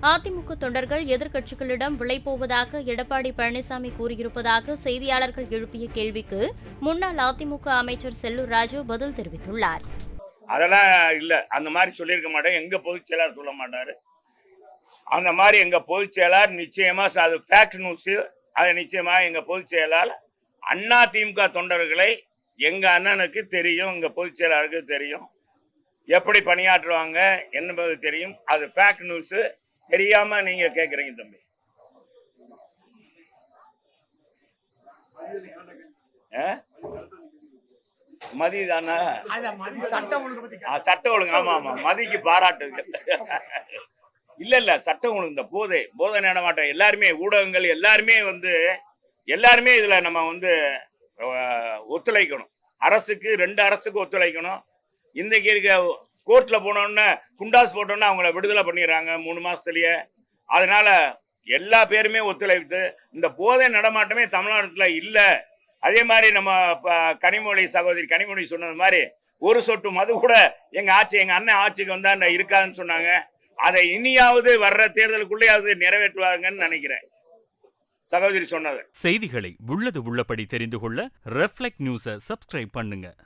அதிமுக தொண்டர்கள் எதிர்க்கட்சிகளிடம் விலைபோவதாக எடப்பாடி பழனிசாமி கூறியிருப்பதாக செய்தியாளர்கள் எழுப்பிய கேள்விக்கு முன்னாள் அதிமுக அமைச்சர் செல்லூர் ராஜு பதில் தெரிவித்துள்ளார். அதெல்லாம் இல்ல, அந்த மாதிரி சொல்லியிருக்க மாட்டேன். எங்க பொதுச் செயலாளர் சொல்ல மாட்டாரு. அந்த மாதிரி எங்க பொதுச் செயலாளர் நிச்சயமா அது ஃபேக்ட் நியூஸ். அது நிச்சயமா எங்க பொதுச் செயலாளர் அதிமுக தொண்டர்களை எங்க அண்ணனுக்கு தெரியும், எங்க பொதுச் செயலாளருக்கு தெரியும், எப்படி பணியாற்றுவாங்க என்பது தெரியும். அது ஃபேக்ட் நியூஸ். தெரியாம நீங்க கேக்குறீங்க தம்பி. மதி தானே சட்ட ஒழுங்கு. ஆமா ஆமா, மதிக்கு பாராட்டு. இல்ல சட்டம் ஒழுங்கு. இந்த போதை நடமாட்டம் எல்லாருமே ஊடகங்கள் எல்லாருமே இதுல நம்ம ஒத்துழைக்கணும். அரசுக்கு 2 அரசுக்கு ஒத்துழைக்கணும். இன்றைக்கு இருக்க கோர்ட்ல போனோம்னா குண்டாஸ் போட்டோம்னா அவங்கள விடுதலை பண்ணிடுறாங்க 3 மாசத்துலயே. அதனால எல்லா பேருமே ஒத்துழைத்து இந்த போதை நடமாட்டமே தமிழ்நாட்டுல இல்ல. அதே மாதிரி நம்ம சகோதரி கனிமொழி சொன்னது மாதிரி ஒரு சொட்டு மது கூட எங்க அண்ணன் ஆட்சிக்கு வந்தா இருக்காதுன்னு சொன்னாங்க. அதை இனியாவது வர்ற தேர்தலுக்குள்ளேயாவது நிறைவேற்றுவாங்கன்னு நினைக்கிறேன். சகோதரி சொன்னது. செய்திகளை உள்ளது உள்ளபடி தெரிந்து கொள்ள ரெஃப்ளெக்ட் நியூஸை சப்ஸ்கிரைப் பண்ணுங்க.